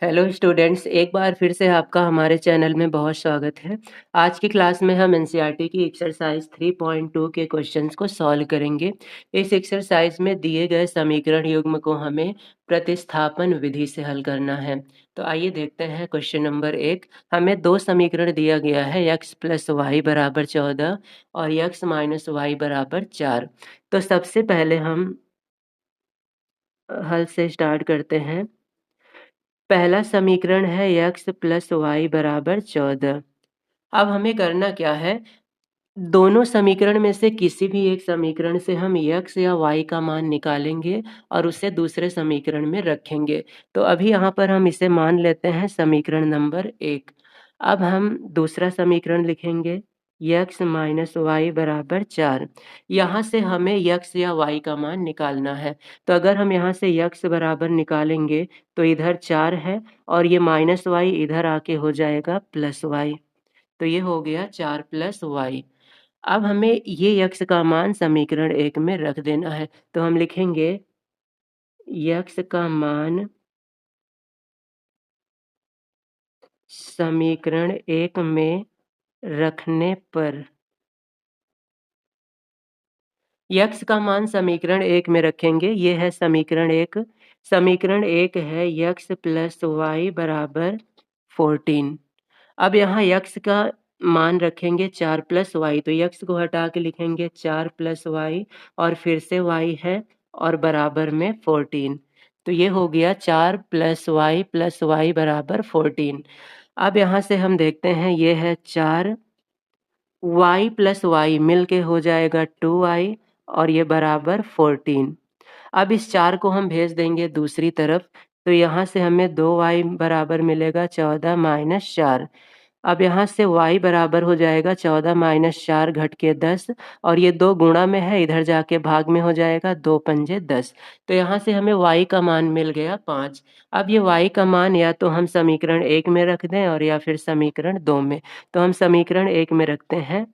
Hello students, एक बार फिर से आपका हमारे चैनल में बहुत स्वागत है। आज की क्लास में हम एनसीईआरटी की एक्सरसाइज 3.2 के क्वेश्चंस को सॉल्व करेंगे। इस एक्सरसाइज में दिए गए समीकरण युग्म को हमें प्रतिस्थापन विधि से हल करना है। तो आइए देखते हैं क्वेश्चन नंबर 1। हमें दो समीकरण दिया गया है, x + y = 14 और x - y = 4। तो सबसे पहले हम हल से स्टार्ट करते हैं। पहला समीकरण है x + y = 14। अब हमें करना क्या है, दोनों समीकरण में से किसी भी एक समीकरण से हम x या y का मान निकालेंगे और उसे दूसरे समीकरण में रखेंगे। तो अभी यहाँ पर हम इसे मान लेते हैं समीकरण नंबर 1। अब हम दूसरा समीकरण लिखेंगे, x - y = 4। यहाँ से हमें x या y का मान निकालना है। तो अगर हम यहाँ से x बराबर निकालेंगे तो इधर 4 है और ये -y इधर आके हो जाएगा +y। तो ये हो गया 4 + y। अब हमें ये x का मान समीकरण 1 में रख देना है। तो हम लिखेंगे x का मान समीकरण 1 में रखने पर, x का मान समीकरण 1 में रखेंगे। ये है समीकरण 1। समीकरण 1 है x + y = 14। अब यहाँ x का मान रखेंगे 4 + y, तो x को हटा के लिखेंगे 4 + y और फिर से y है और बराबर में 14। तो ये हो गया 4 + y = 14। अब यहाँ से हम देखते हैं, ये है 4, y + y मिल के हो जाएगा 2y और ये बराबर 14। अब इस 4 को हम भेज देंगे दूसरी तरफ, तो यहाँ से हमें 2y बराबर मिलेगा 14 - 4। अब यहाँ से y बराबर हो जाएगा 14 - 4 घट के 10 और ये 2 गुणा में है, इधर जाके भाग में हो जाएगा, 2 पंजे 10। तो यहाँ से हमें y का मान मिल गया 5। अब ये y का मान या तो हम समीकरण 1 में रख दें और या फिर समीकरण 2 में। तो हम समीकरण 1 में रखते हैं।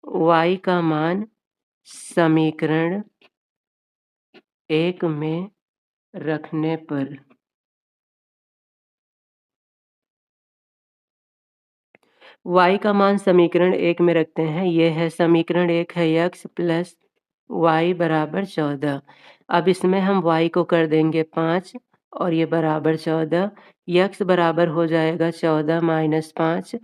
y का मान समीकरण 1 में रखने पर y का मान समीकरण 1 में रखते हैं। ये है समीकरण 1 है x + y = 14। अब इसमें हम y को कर देंगे 5 और ये बराबर 14। x बराबर हो जाएगा 14 - 5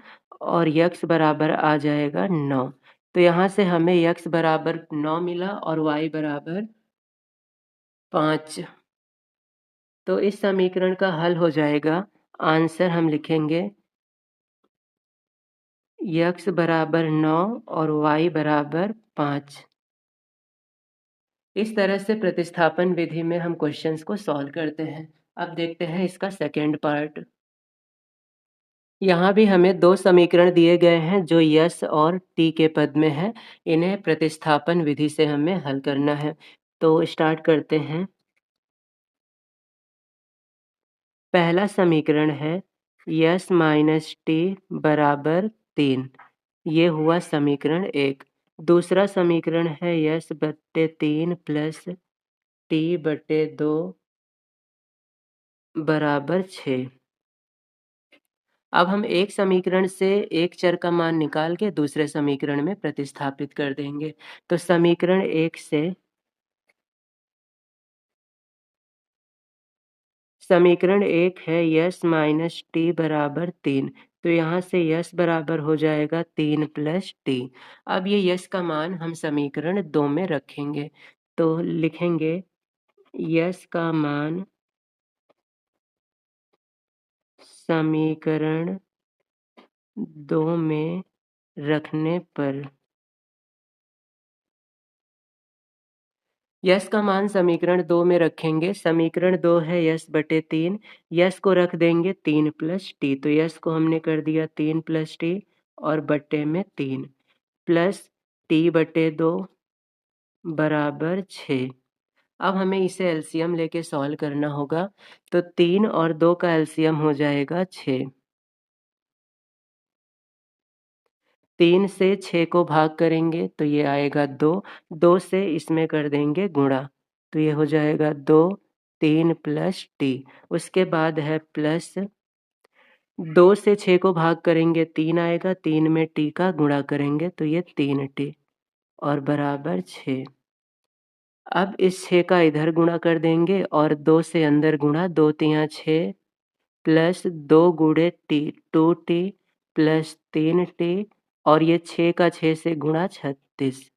और x बराबर आ जाएगा 9। तो यहाँ से हमें x बराबर 9 मिला और y बराबर 5। तो इस समीकरण का हल हो जाएगा, आंसर हम लिखेंगे x बराबर 9 और y बराबर 5। इस तरह से प्रतिस्थापन विधि में हम क्वेश्चंस को सॉल्व करते हैं। अब देखते हैं इसका सेकेंड पार्ट। यहाँ भी हमें दो समीकरण दिए गए हैं जो यस और टी के पद में है। इन्हें प्रतिस्थापन विधि से हमें हल करना है। तो स्टार्ट करते हैं। पहला समीकरण है यस - टी = 3। ये हुआ समीकरण 1। दूसरा समीकरण है यस/3 प्लस टी/2 = 6। अब हम एक समीकरण से एक चर का मान निकाल के दूसरे समीकरण में प्रतिस्थापित कर देंगे। तो समीकरण 1 से समीकरण 1 है यस - टी = 3। तो यहाँ से यस बराबर हो जाएगा 3 + टी। अब ये यस का मान हम समीकरण 2 में रखेंगे। तो लिखेंगे यस का मान समीकरण 2 में रखने पर, यस का मान समीकरण 2 में रखेंगे। समीकरण 2 है यस/3। यस को रख देंगे 3 + टी। तो यस को हमने कर दिया 3 + टी और बट्टे में 3 प्लस टी/2 = 6। अब हमें इसे एलसीएम लेके सॉल्व करना होगा। तो 3 और 2 का एलसीएम हो जाएगा 6। 3 से 6 को भाग करेंगे तो ये आएगा 2। 2 से इसमें कर देंगे गुणा, तो ये हो जाएगा 2 3 प्लस टी। उसके बाद है प्लस 2 से 6 को भाग करेंगे 3 आएगा, 3 में टी का गुणा करेंगे तो ये 3 टी और बराबर 6। अब इस 6 का इधर गुणा कर देंगे और 2 से अंदर गुणा, 2 तियाँ 6 प्लस 2 गुणे टी 2 टी प्लस 3 टी और ये 6 का 6 से गुणा 36।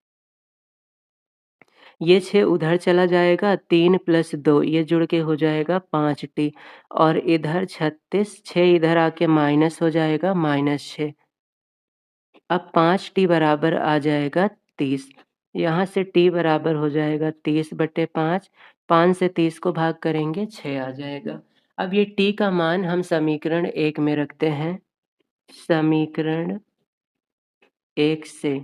ये 6 उधर चला जाएगा, 3 प्लस 2 ये जुड़ के हो जाएगा 5 टी और इधर 36, 6 इधर आके माइनस हो जाएगा -6। अब 5 टी बराबर आ जाएगा 30। यहाँ से टी बराबर हो जाएगा 30/5। 5 से 30 को भाग करेंगे 6 आ जाएगा। अब ये टी का मान हम समीकरण 1 में रखते हैं। समीकरण 1 से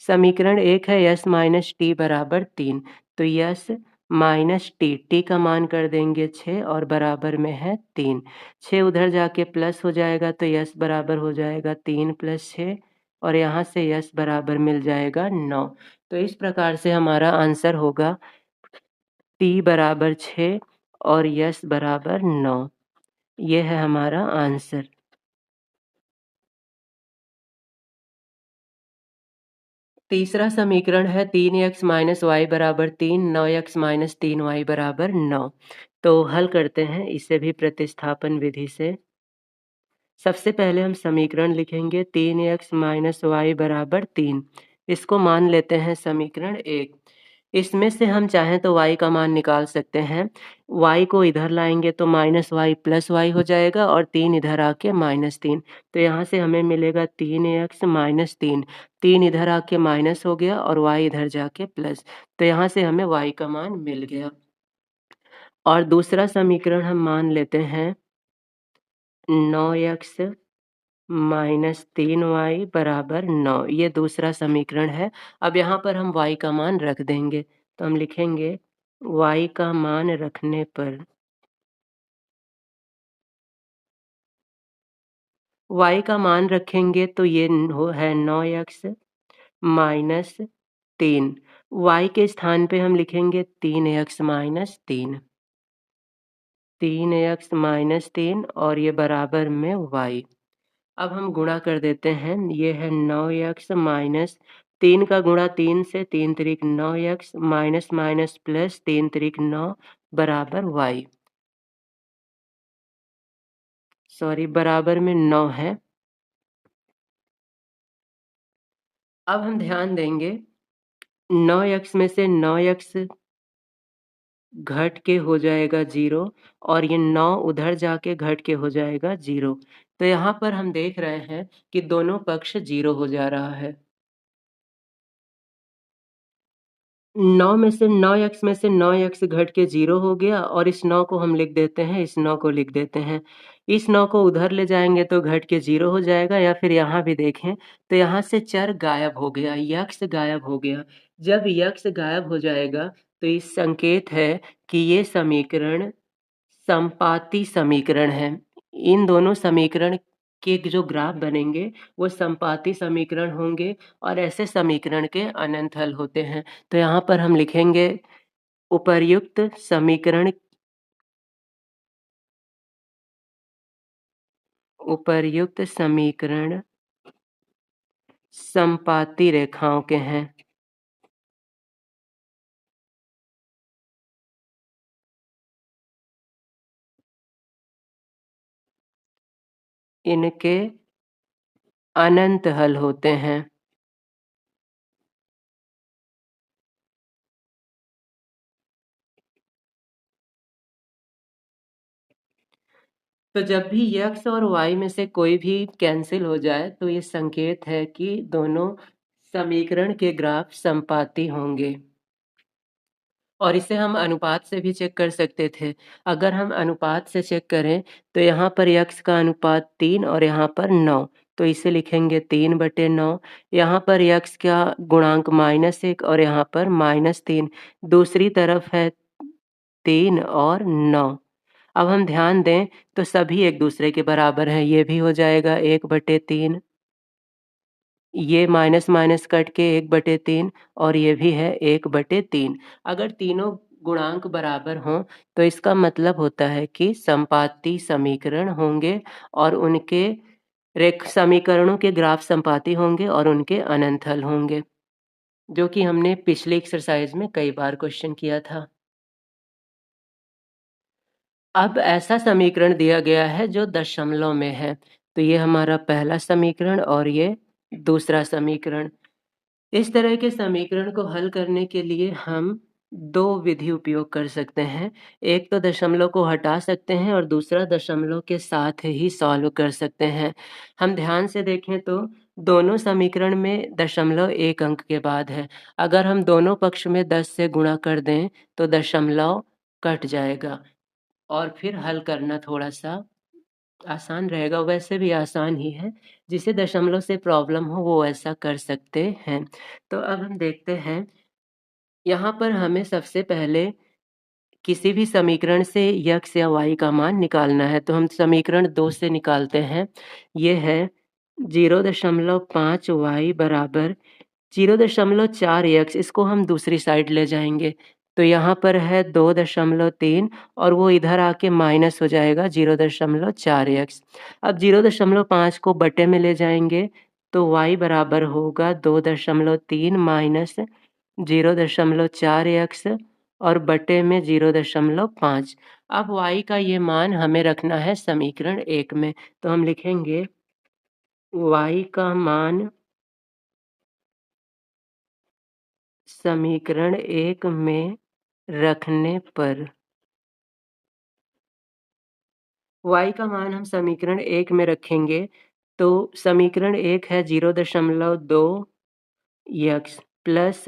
समीकरण 1 है यस माइनस टी बराबर 3, तो यस माइनस टी का मान कर देंगे 6 और बराबर में है 3। 6 उधर जाके प्लस हो जाएगा तो यस बराबर हो जाएगा 3 प्लस 6 और यहाँ से यस बराबर मिल जाएगा 9। तो इस प्रकार से हमारा आंसर होगा टी बराबर 6 और यस बराबर 9। ये है हमारा आंसर। तीसरा समीकरण है 3x माइनस वाई बराबर 3, 9x माइनस 3y बराबर 9। तो हल करते हैं इसे भी प्रतिस्थापन विधि से। सबसे पहले हम समीकरण लिखेंगे 3x माइनस वाई बराबर 3। इसको मान लेते हैं समीकरण 1। इसमें से हम चाहें तो y का मान निकाल सकते हैं। y को इधर लाएंगे तो माइनस वाई प्लस वाई हो जाएगा और 3 इधर आके -3। तो यहाँ से हमें मिलेगा 3x माइनस 3। 3 इधर आके माइनस हो गया और y इधर जाके प्लस। तो यहाँ से हमें y का मान मिल गया। और दूसरा समीकरण हम मान लेते हैं 9x माइनस 3y बराबर 9। ये दूसरा समीकरण है। अब यहाँ पर हम y का मान रख देंगे। तो हम लिखेंगे y का मान रखने पर y का मान रखेंगे तो ये है 9x माइनस 3। y के स्थान पे हम लिखेंगे 3x माइनस 3। 3x माइनस 3 और ये बराबर में y। अब हम गुणा कर देते हैं। ये है 9x माइनस 3 का गुणा 3 से 3 त्रिक 9x माइनस माइनस प्लस 3 त्रिक 9 बराबर y। सॉरी बराबर में 9 है। अब हम ध्यान देंगे 9x में से 9x घट के हो जाएगा 0 और ये 9 उधर जाके घट के हो जाएगा 0। तो यहाँ पर हम देख रहे हैं कि दोनों पक्ष 0 हो जा रहा है। 9 में से 9x में से 9x घट के 0 हो गया और इस 9 को हम लिख देते हैं, इस 9 को लिख देते हैं। इस 9 को उधर ले जाएँगे तो घट के 0 हो जाएगा या फिर यहाँ भी देखें तो यहाँ से चर गायब हो गया, यक्ष गायब हो गया। जब यक्ष गायब हो जाएगा तो इस संकेत है कि ये समीकरण संपाती समीकरण है। इन दोनों समीकरण के जो ग्राफ बनेंगे वो संपाती समीकरण होंगे और ऐसे समीकरण के अनंत हल होते हैं। तो यहाँ पर हम लिखेंगे उपर्युक्त समीकरण संपाती रेखाओं के हैं। इनके अनंत हल होते हैं। तो जब भी x और y में से कोई भी कैंसिल हो जाए तो ये संकेत है कि दोनों समीकरण के ग्राफ संपाती होंगे। और इसे हम अनुपात से भी चेक कर सकते थे। अगर हम अनुपात से चेक करें तो यहाँ पर x का अनुपात 3 और यहाँ पर 9, तो इसे लिखेंगे 3/9। यहाँ पर x का गुणांक -1 और यहाँ पर -3। दूसरी तरफ है 3 और 9। अब हम ध्यान दें तो सभी एक दूसरे के बराबर हैं। ये भी हो जाएगा 1/3। ये माइनस माइनस कट के 1/3 और ये भी है 1/3। अगर तीनों गुणांक बराबर हों तो इसका मतलब होता है कि संपाती समीकरण होंगे और उनके समीकरणों के ग्राफ संपाती होंगे और उनके अनंत हल होंगे, जो कि हमने पिछली एक्सरसाइज में कई बार क्वेश्चन किया था। अब ऐसा समीकरण दिया गया है जो दशमलव में है, तो ये हमारा पहला समीकरण और ये दूसरा समीकरण। इस तरह के समीकरण को हल करने के लिए हम 2 विधि उपयोग कर सकते हैं। एक तो दशमलव को हटा सकते हैं और दूसरा दशमलव के साथ ही सॉल्व कर सकते हैं। हम ध्यान से देखें तो दोनों समीकरण में दशमलव 1 अंक के बाद है। अगर हम दोनों पक्ष में 10 से गुणा कर दें तो दशमलव कट जाएगा और फिर हल करना थोड़ा-सा आसान रहेगा, वैसे भी आसान ही है। जिसे दशमलव से प्रॉब्लम हो वो ऐसा कर सकते हैं। तो अब हम देखते हैं, यहाँ पर हमें सबसे पहले किसी भी समीकरण से x या y का मान निकालना है, तो हम समीकरण 2 से निकालते हैं। ये है 0.5 y बराबर 0.4x, इसको हम दूसरी साइड ले जाएँगे। तो यहाँ पर है 2.3 और वो इधर आके माइनस हो जाएगा 0.4x। अब 0.5 को बटे में ले जाएँगे तो y बराबर होगा 2.3 माइनस 0.4x और बटे में 0.5। अब y का ये मान हमें रखना है समीकरण 1 में, तो हम लिखेंगे y का मान समीकरण 1 में रखने पर y का मान हम समीकरण 1 में रखेंगे तो समीकरण 1 है 0.2x प्लस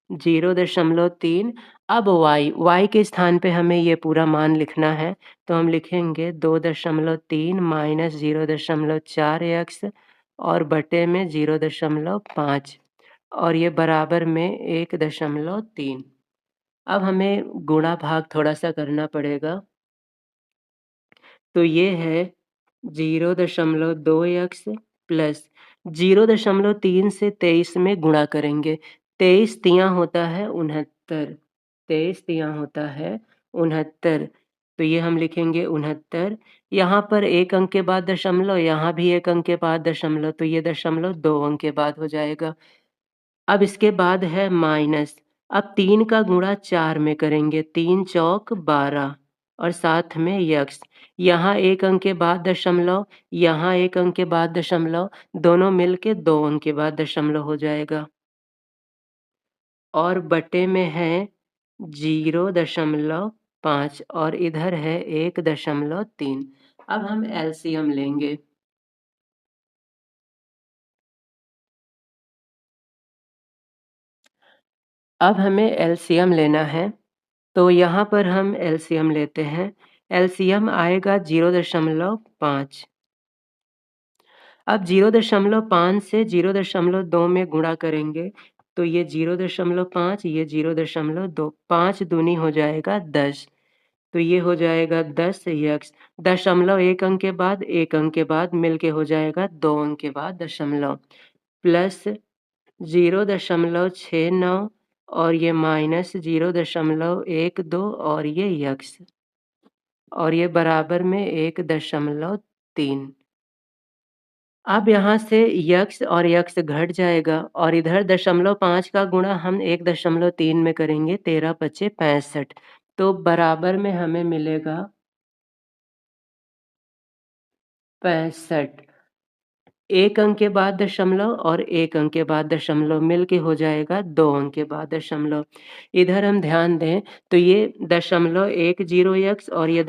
0.3। अब y के स्थान पे हमें ये पूरा मान लिखना है, तो हम लिखेंगे 2.3 माइनस 0.4x और बटे में 0.5 और ये बराबर में 1.3। अब हमें गुणा भाग थोड़ा-सा करना पड़ेगा। तो ये है 0.2x प्लस 0.3 से 23 में गुणा करेंगे। 23 तियां होता है 69, 23 तियां होता है 69, तो ये हम लिखेंगे 69। यहाँ पर 1 अंक के बाद दशमलव, यहाँ भी 1 अंक के बाद दशमलव, तो ये दशमलव 2 अंक के बाद हो जाएगा। अब इसके बाद है माइनस। अब 3 का गुणा 4 में करेंगे, 3 चौक 12 और साथ में यक्स। यहाँ 1 अंक के बाद दशमलव, यहाँ 1 अंक के बाद दशमलव, दोनों मिलके 2 अंक के बाद दशमलव हो जाएगा। और बटे में है 0.5 और इधर है 1.3। अब हम एलसीएम लेंगे। अब हमें एलसीएम लेना है, तो यहाँ पर हम एलसीएम लेते हैं। एलसीएम आएगा 0.5। अब 0.5 से 0.2 में गुणा करेंगे तो ये 0.5, ये 0.2, 5 दूनी हो जाएगा 10, तो ये हो जाएगा 10 यक्स। दशमलव 1 अंक के बाद 1 अंक के बाद मिलके हो जाएगा 2 अंक के बाद दशमलव, प्लस 0.69 और ये माइनस 0.12 और ये यक्स और ये बराबर में 1.3। अब यहाँ से यक्स और यक्स घट जाएगा और इधर 0.5 का गुणा हम 1.3 में करेंगे, 13 पचे 65, तो बराबर में हमें मिलेगा 65। 1 अंक के बाद दशमलव और 1 अंक के बाद दशमलव मिलके हो जाएगा 2 अंक के बाद दशमलव। इधर हम ध्यान दें तो ये 0.10x और ये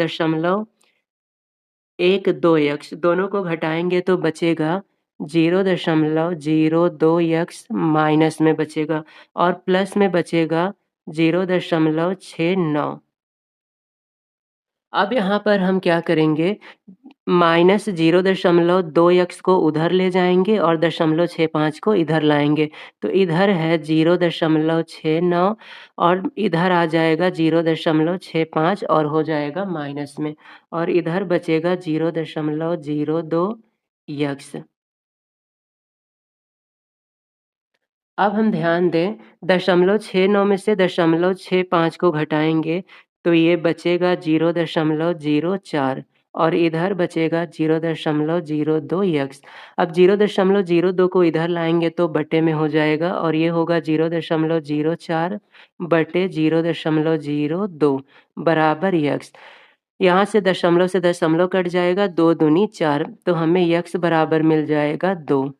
0.12x दोनों को घटाएँगे तो बचेगा 0.02x माइनस में बचेगा और प्लस में बचेगा 0.69। अब यहाँ पर हम क्या करेंगे, माइनस 0.2x को उधर ले जाएँगे और 0.65 को इधर लाएँगे। तो इधर है 0.69 और इधर आ जाएगा 0.65 और हो जाएगा माइनस में और इधर बचेगा 0.02 यक्स। अब हम ध्यान दें, 0.69 में से 0.65 को घटाएँगे तो ये बचेगा 0.04 और इधर बचेगा 0.02 यक्स। अब 0.02 को इधर लाएँगे तो बटे में हो जाएगा और ये होगा 0.04 बटे 0.02 बराबर यक्स। यहाँ से दशमलव कट जाएगा, 2 दूनी 4 तो हमें यक्स बराबर मिल जाएगा 2।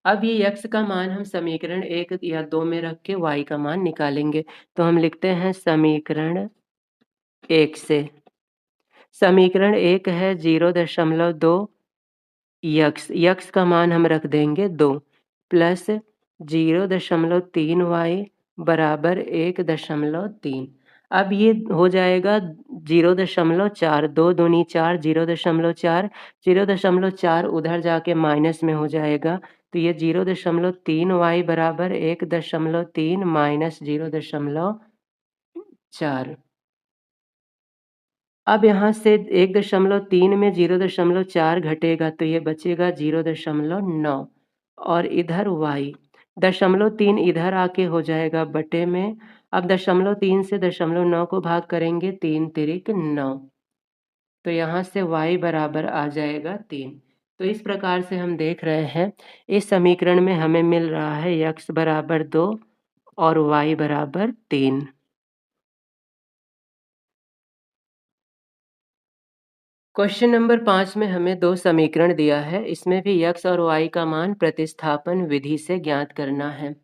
अब ये यक्स का मान हम समीकरण 1 या 2 में रख के y का मान निकालेंगे। तो हम लिखते हैं समीकरण 1 से। समीकरण 1 है 0.2 यक्स, यक्स का मान हम रख देंगे 2 प्लस 0.3 y बराबर 1.3। अब ये हो जाएगा 0.4, 2 दूनी 4, 0.4, 0.4 उधर जाके माइनस में हो जाएगा तो ये 0.3 y बराबर 1.3 माइनस 0.4। अब यहाँ से 1.3 में 0.4 घटेगा तो ये बचेगा 0.9 और इधर y 0.3 इधर आके हो जाएगा बटे में। अब 0.3 से 0.9 को भाग करेंगे 3 तिरिक 9 तो यहाँ से y बराबर आ जाएगा 3। तो इस प्रकार से हम देख रहे हैं इस समीकरण में हमें मिल रहा है x बराबर 2 और y बराबर 3। क्वेश्चन नंबर 5 में हमें 2 समीकरण दिया है। इसमें भी x और y का मान प्रतिस्थापन विधि से ज्ञात करना है।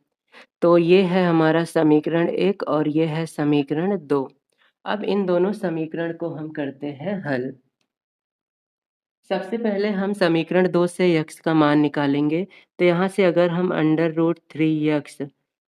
तो ये है हमारा समीकरण 1 और ये है समीकरण 2। अब इन दोनों समीकरण को हम करते हैं हल। सबसे पहले हम समीकरण 2 से x का मान निकालेंगे। तो यहाँ से अगर हम √3x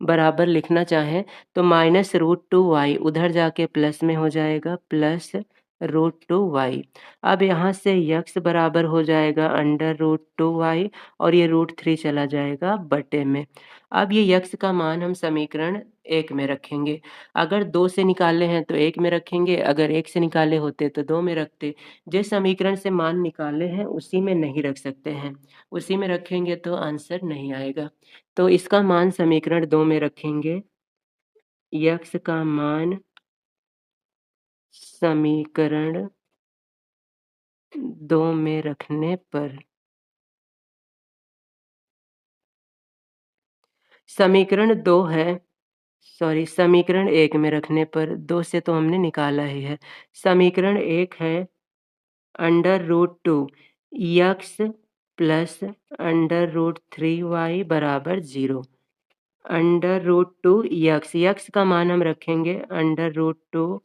बराबर लिखना चाहें तो -√2y उधर जाके प्लस में हो जाएगा प्लस √2y। अब यहाँ से x बराबर हो जाएगा √2y और ये √3 चला जाएगा बटे में। अब ये x का मान हम समीकरण 1 में रखेंगे। अगर 2 से निकाले हैं तो 1 में रखेंगे, अगर 1 से निकाले होते तो 2 में रखते। जिस समीकरण से मान निकाले हैं उसी में नहीं रख सकते हैं, उसी में रखेंगे तो आंसर नहीं आएगा। तो इसका मान समीकरण 2 में रखेंगे। x का मान समीकरण 2 में रखने पर समीकरण 2 है, समीकरण 1 में रखने पर 2 से तो हमने निकाला ही है। समीकरण 1 है √2 x प्लस √3y बराबर 0। √2 x का मान हम रखेंगे √2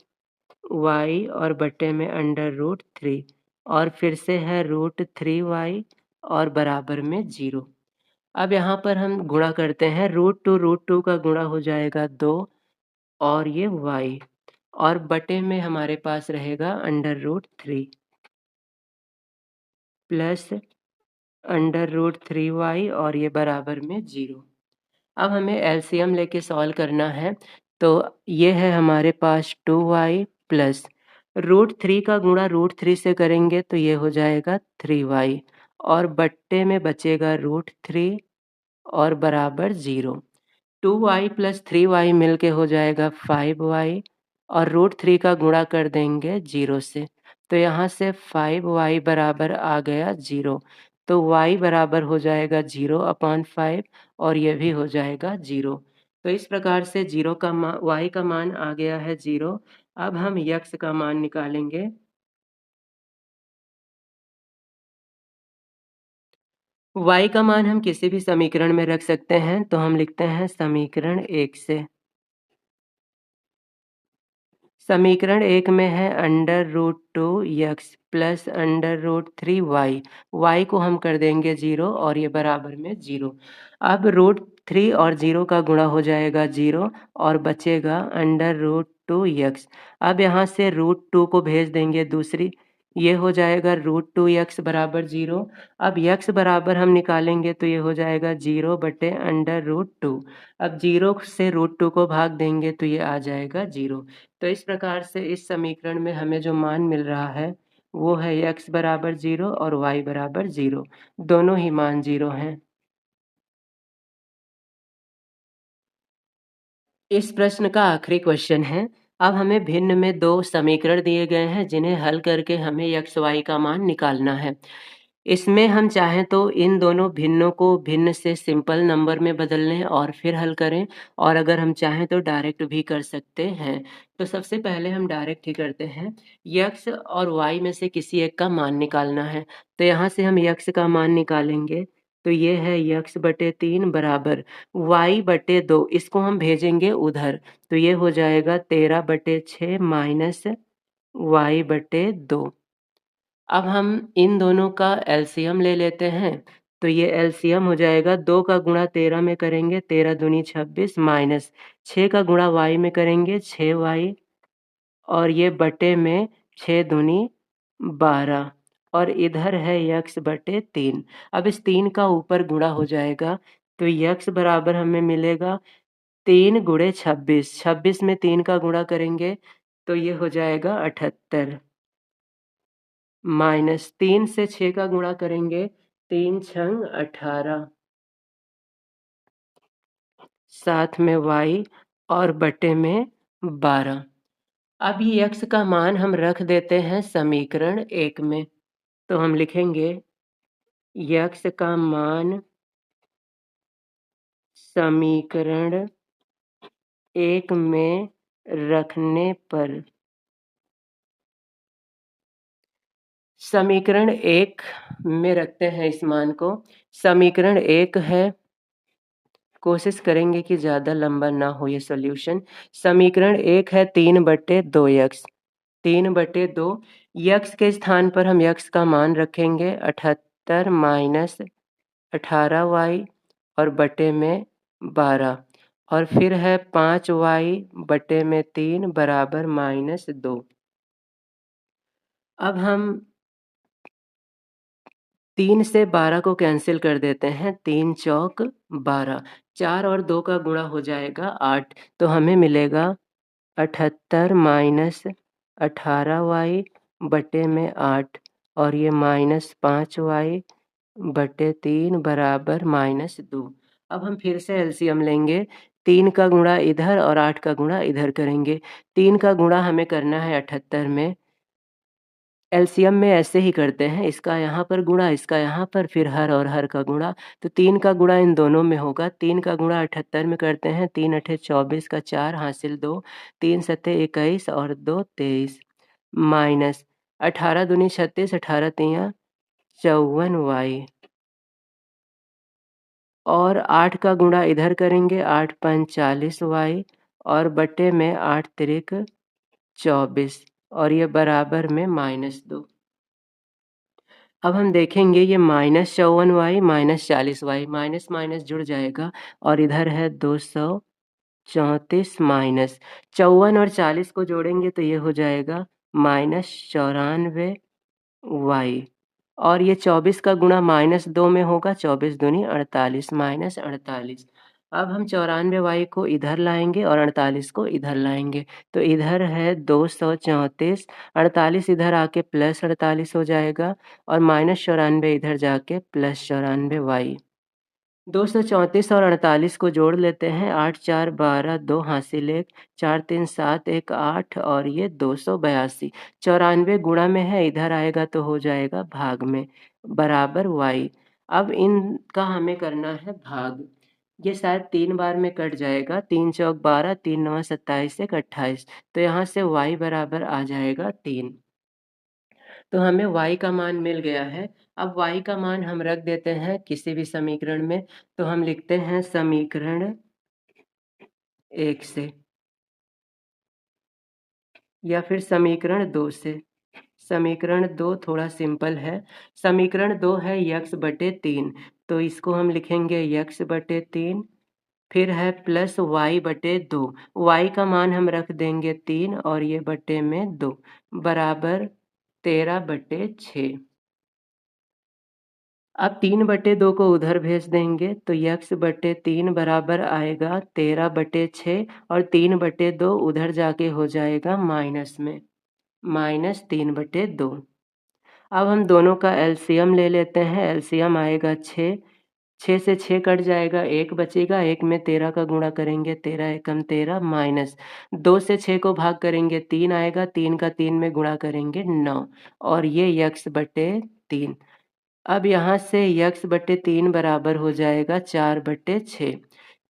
y और बटे में √3 और फिर से है √3y और बराबर में 0। अब यहाँ पर हम गुणा करते हैं। √2 का गुणा हो जाएगा 2 और ये y और बटे में हमारे पास रहेगा √3 प्लस √3y और ये बराबर में 0। अब हमें एलसीएम लेके सॉल्व करना है। तो ये है हमारे पास 2y प्लस √3 का गुणा √3 से करेंगे तो ये हो जाएगा 3y और बट्टे में बचेगा √3 और बराबर 0। 2y प्लस 3y मिल के हो जाएगा 5y और √3 का गुणा कर देंगे 0 से। तो यहाँ से 5y बराबर आ गया 0। तो y बराबर हो जाएगा 0/5 और ये भी हो जाएगा 0। तो इस प्रकार से y का मान आ गया है 0। अब हम x का मान निकालेंगे। y का मान हम किसी भी समीकरण में रख सकते हैं। तो हम लिखते हैं समीकरण 1 से। समीकरण 1 में है √2x प्लस √3y। y को हम कर देंगे 0 और ये बराबर में 0। अब √3 और 0 का गुणा हो जाएगा 0 और बचेगा √2x। अब यहाँ से √2 को भेज देंगे दूसरी, ये हो जाएगा √2x बराबर 0। अब x बराबर हम निकालेंगे तो ये हो जाएगा 0 बटे √2। अब 0 से √2 को भाग देंगे तो ये आ जाएगा 0। तो इस प्रकार से इस समीकरण में हमें जो मान मिल रहा है वो है x बराबर 0 और y बराबर 0। दोनों ही मान 0 हैं। इस प्रश्न का आखिरी क्वेश्चन है। अब हमें भिन्न में 2 समीकरण दिए गए हैं जिन्हें हल करके हमें x, y का मान निकालना है। इसमें हम चाहें तो इन दोनों भिन्नों को भिन्न से सिंपल नंबर में बदल लें और फिर हल करें, और अगर हम चाहें तो डायरेक्ट भी कर सकते हैं। तो सबसे पहले हम डायरेक्ट ही करते हैं। x और y में से किसी एक का मान निकालना है। तो यहाँ से हम x का मान निकालेंगे, तो ये है x/3 बराबर y/2। इसको हम भेजेंगे उधर, तो ये हो जाएगा 13/6 माइनस y/2। अब हम इन दोनों का एलसीएम ले लेते हैं, तो ये एलसीएम हो जाएगा 2 का गुणा 13 में करेंगे 13 दूनी 26 माइनस 6 का गुणा y में करेंगे 6y, और ये बटे में 6 दूनी 12, और इधर है x/3। अब इस 3 का ऊपर गुणा हो जाएगा, तो x बराबर हमें मिलेगा 3 गुणे 26। 26 में 3 का गुणा करेंगे तो ये हो जाएगा 78, माइनस 3 से 6 का गुणा करेंगे 3 छंग 18, साथ में y और बटे में 12। अब ये x का मान हम रख देते हैं समीकरण 1 में, तो हम लिखेंगे x का मान समीकरण 1 में रखने पर, समीकरण 1 में रखते हैं इस मान को। समीकरण 1 है, कोशिश करेंगे कि ज़्यादा लंबा ना हो ये सॉल्यूशन। समीकरण 1 है 3/2x। 3/2 x के स्थान पर हम x का मान रखेंगे 78 माइनस 18y और बटे में 12, और फिर है 5y बटे में 3 बराबर -2। अब हम 3 से 12 को कैंसिल कर देते हैं। 3 चौक 12, 4 और 2 का गुणा हो जाएगा 8, तो हमें मिलेगा 78 माइनस 18y बटे में 8, और ये -5y बटे 3 बराबर -2। अब हम फिर से एलसीएम लेंगे। 3 का गुणा इधर और 8 का गुणा इधर करेंगे। 3 का गुणा हमें करना है 78 में। एलसीएम में ऐसे ही करते हैं, इसका यहाँ पर गुणा, इसका यहाँ पर, फिर हर और हर का गुणा। तो 3 का गुणा इन दोनों में होगा। 3 का गुणा 78 में करते हैं। 3 अठे 24 का 4 हासिल 2, 3 सत्ते 21 और 2 23, माइनस 18 दूनी 36, 18 तियाँ 54y, और 8 का गुणा इधर करेंगे 8 पंच 40y, और बटे में 8 तिरिक 24, और ये बराबर में -2। अब हम देखेंगे ये -54y -40y, माइनस माइनस जुड़ जाएगा, और इधर है 234 माइनस 54 और 40 को जोड़ेंगे तो ये हो जाएगा -94y, और ये 24 का गुणा -2 में होगा, 24 दूनी 48 -48। अब हम 94y को इधर लाएंगे और 48 को इधर लाएंगे, तो इधर है 234, 48 इधर आके प्लस 48 हो जाएगा, और -94 इधर जाके प्लस 94y। 234 और 48 को जोड़ लेते हैं। 8 4 12, 2 हासिल 1, 4 3 7, 1 8, और ये 282। 94 गुणा में है, इधर आएगा तो हो जाएगा भाग में, बराबर y। अब इनका हमें करना है भाग। ये शायद 3 बार में कट जाएगा। 3 चौक 12, 3 9 27, 1 28, तो यहाँ से y बराबर आ जाएगा 3। तो हमें y का मान मिल गया है। अब y का मान हम रख देते हैं किसी भी समीकरण में, तो हम लिखते हैं समीकरण 1 से, या फिर समीकरण 2 से। समीकरण 2 थोड़ा सिंपल है। समीकरण 2 है x/3, तो इसको हम लिखेंगे x/3, फिर है प्लस y/2। y का मान हम रख देंगे 3, और ये बटे में 2, बराबर 13/6। अब 3/2 को उधर भेज देंगे, तो x/3 बराबर आएगा 13/6, और 3/2 उधर जाके हो जाएगा माइनस में, -3/2। अब हम दोनों का एलसीएम ले लेते हैं। एलसीएम आएगा 6, 6 से 6 कट जाएगा, 1 बचेगा, 1 में 13 का गुणा करेंगे, 13 एकम 13 माइनस 2 से 6 को भाग करेंगे, 3 आएगा, 3 का 3 में गुणा करेंगे 9 और ये यक्स बटे 3। अब यहाँ से यक्स बटे 3 बराबर हो जाएगा 4 बटे 6।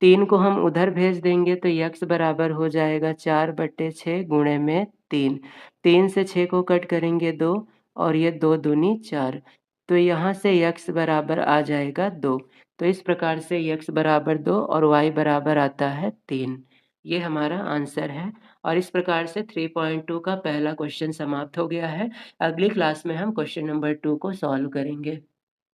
3 को हम उधर भेज देंगे तो यक्स बराबर हो जाएगा 4 बटे 6 गुणे में 3। 3 से 6 को कट करेंगे 2 और ये 2 दूनी 4। तो यहाँ से यक्स बराबर आ जाएगा 2। तो इस प्रकार से यक्स बराबर 2 और वाई बराबर आता है 3। ये हमारा आंसर है और इस प्रकार से 3.2 का पहला क्वेश्चन समाप्त हो गया है। अगली क्लास में हम क्वेश्चन नंबर 2 को सॉल्व करेंगे।